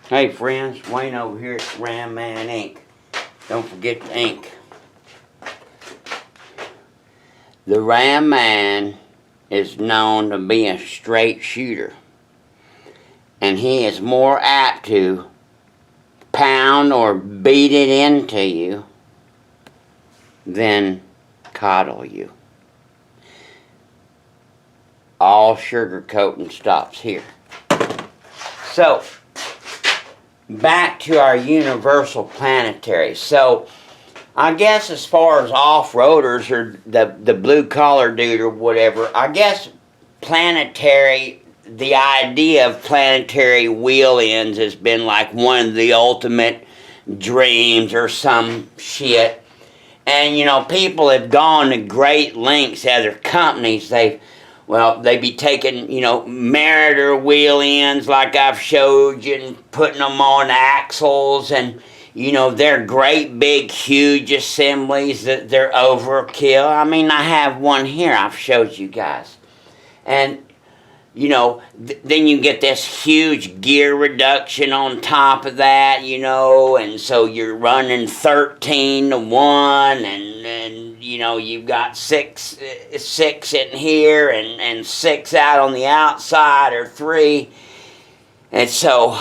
Hey friends, Wayne over here at Ram Man Inc. Don't forget the ink. The Ram Man is known to be a straight shooter, and he is more apt to pound or beat it into you than coddle you. All sugarcoating stops here. So, back to our universal planetary. So, I guess as far as off-roaders or the blue-collar dude or whatever, I guess planetary, the idea of planetary wheel ends has been like one of the ultimate dreams or some shit. And, you know, people have gone to great lengths, other companies, they be taking, you know, Meritor wheel ends like I've showed you and putting them on axles, and, you know, they're great big huge assemblies that they're overkill. I mean, I have one here I've showed you guys. And, you know, then you get this huge gear reduction on top of that, you know, and so you're running 13 to 1, and you know, you've got six in here and 6 out on the outside, or 3. And so,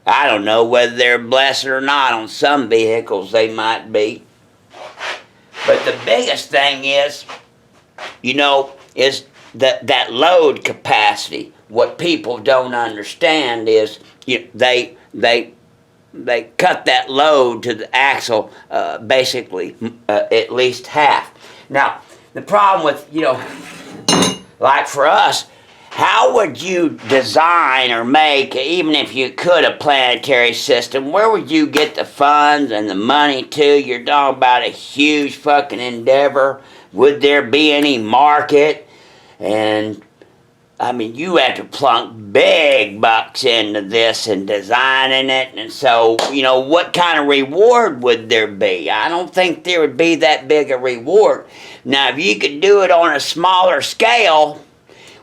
I don't know whether they're blessed or not. On some vehicles they might be. But the biggest thing is, you know, is that load capacity. What people don't understand is they cut that load to the axle basically at least half. Now, the problem with, you know, like for us, how would you design or make, even if you could, a planetary system? Where would you get the funds and the money to? You're talking about a huge fucking endeavor. Would there be any market? And I mean, you have to plunk big bucks into this and designing it. And so, you know, what kind of reward would there be? I don't think there would be that big a reward. Now, if you could do it on a smaller scale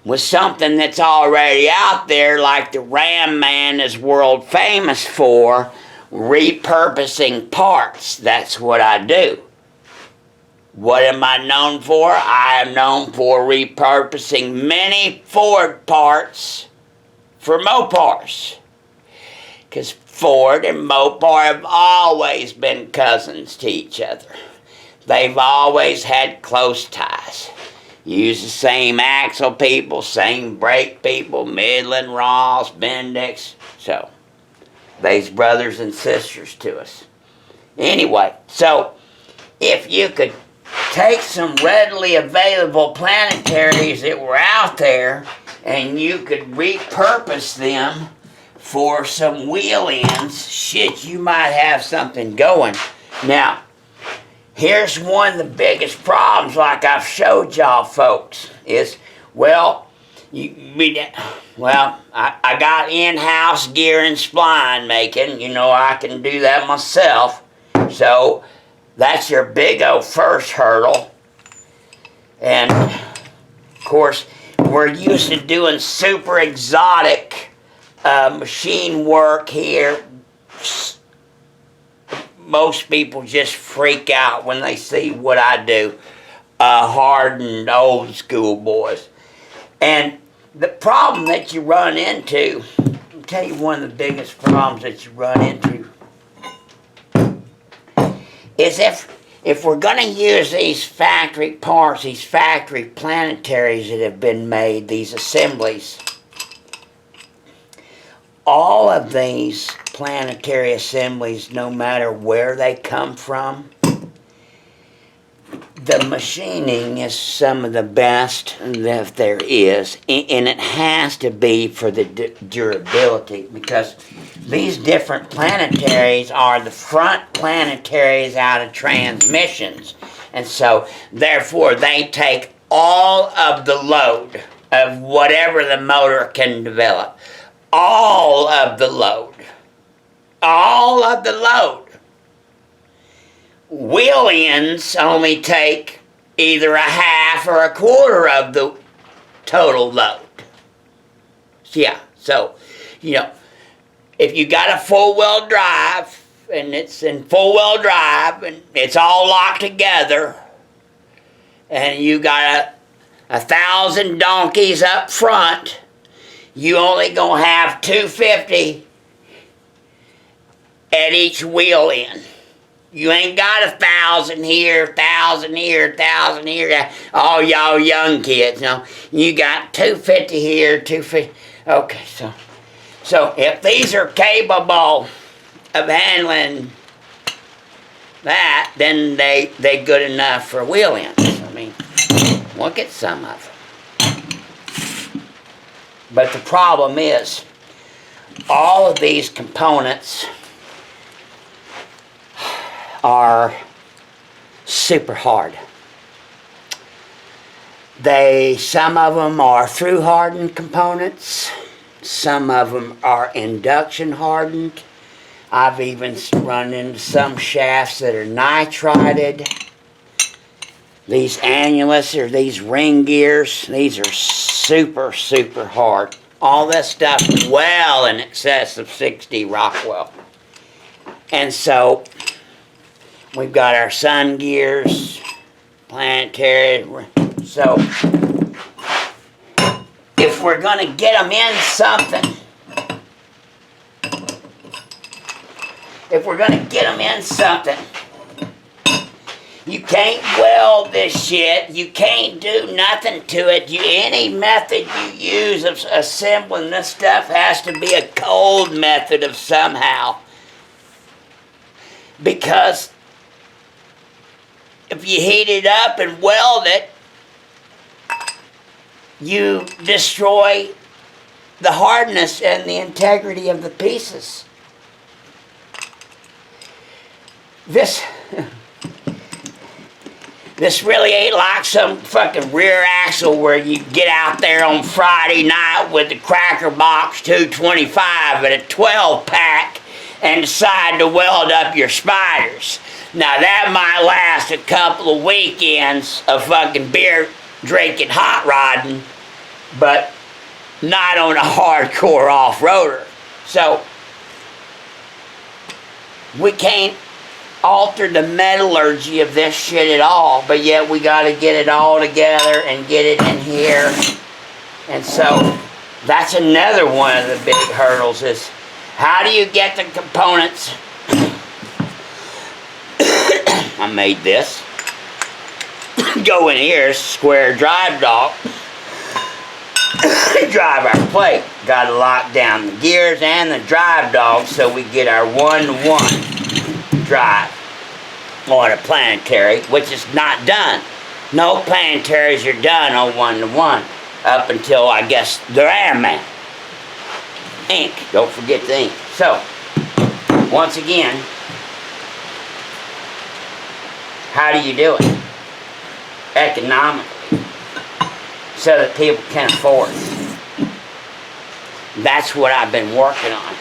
with something that's already out there, like the Ram Man is world famous for, repurposing parts. That's what I do. What am I known for? I am known for repurposing many Ford parts for Mopars. Because Ford and Mopar have always been cousins to each other. They've always had close ties. Use the same axle people, same brake people, Midland, Ross, Bendix. So, they's brothers and sisters to us. Anyway, so if you could take some readily available planetaries that were out there and you could repurpose them for some wheel ends, shit, you might have something going. Now, here's one of the biggest problems, like I've showed y'all folks, is, well, I got in-house gear and spline making. You know, I can do that myself. So that's your big old first hurdle. And, of course, we're used to doing super exotic machine work here. Most people just freak out when they see what I do. Hardened old school boys. And the problem that you run into, I'll tell you one of the biggest problems that you run into, is if we're going to use these factory parts, these factory planetaries that have been made, these assemblies, all of these planetary assemblies, no matter where they come from, the machining is some of the best that there is, and it has to be for the durability, because these different planetaries are the front planetaries out of transmissions, and so therefore they take all of the load of whatever the motor can develop, all of the load. Wheel ends only take either a half or a quarter of the total load. Yeah, so, you know, if you got a four-wheel drive, and it's in four-wheel drive, and it's all locked together, and you got 1,000 donkeys up front, you only gonna have 250 at each wheel end. You ain't got 1,000 here, 1,000 here, 1,000 here. All y'all young kids, no. You got 250 here, 250. Okay, so if these are capable of handling that, then they good enough for wheel ends. I mean, look at some of them. But the problem is, all of these components are super hard. Some of them are through hardened components. Some of them are induction hardened. I've even run into some shafts that are nitrided. These annulus, or these ring gears, these are super, super hard. All this stuff well in excess of 60 Rockwell. And so, we've got our sun gears, Planetary. So, if we're going to get them in something, you can't weld this shit. You can't do nothing to it. Any method you use of assembling this stuff has to be a cold method of somehow. Because if you heat it up and weld it, you destroy the hardness and the integrity of the pieces. This really ain't like some fucking rear axle where you get out there on Friday night with the Cracker Box 225 at a 12-pack and decide to weld up your spiders. Now that might last a couple of weekends of fucking beer drinking hot rodding, but not on a hardcore off-roader. So we can't alter the metallurgy of this shit at all, but yet we got to get it all together and get it in here. And so that's another one of the big hurdles, is how do you get the components? I made this. Go in here, square drive dog. Drive our plate. Got to lock down the gears and the drive dog so we get our 1-to-1 drive on a Planetary, which is not done. No Planetaries are done on 1-to-1 up until, I guess, the Iron Man. Ink. Don't forget the ink. So, once again, how do you do it? Economically. So that people can afford it. That's what I've been working on.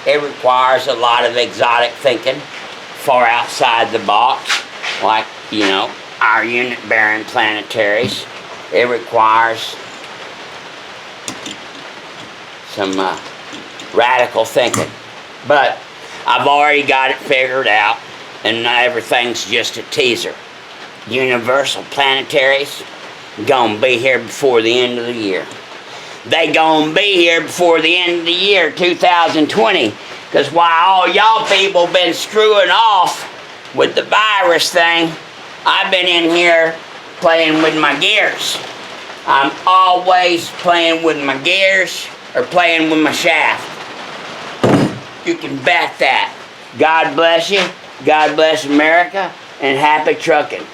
It requires a lot of exotic thinking, far outside the box, like, you know, our unit-bearing Planetaries. It requires some radical thinking. But I've already got it figured out, and everything's just a teaser. Universal Planetaries gonna be here before the end of the year. They gonna be here before the end of the year 2020, because while all y'all people been screwing off with the virus thing, I've been in here playing with my gears. I'm always playing with my gears or playing with my shaft. You can bet that. God bless you, God bless America, and happy trucking.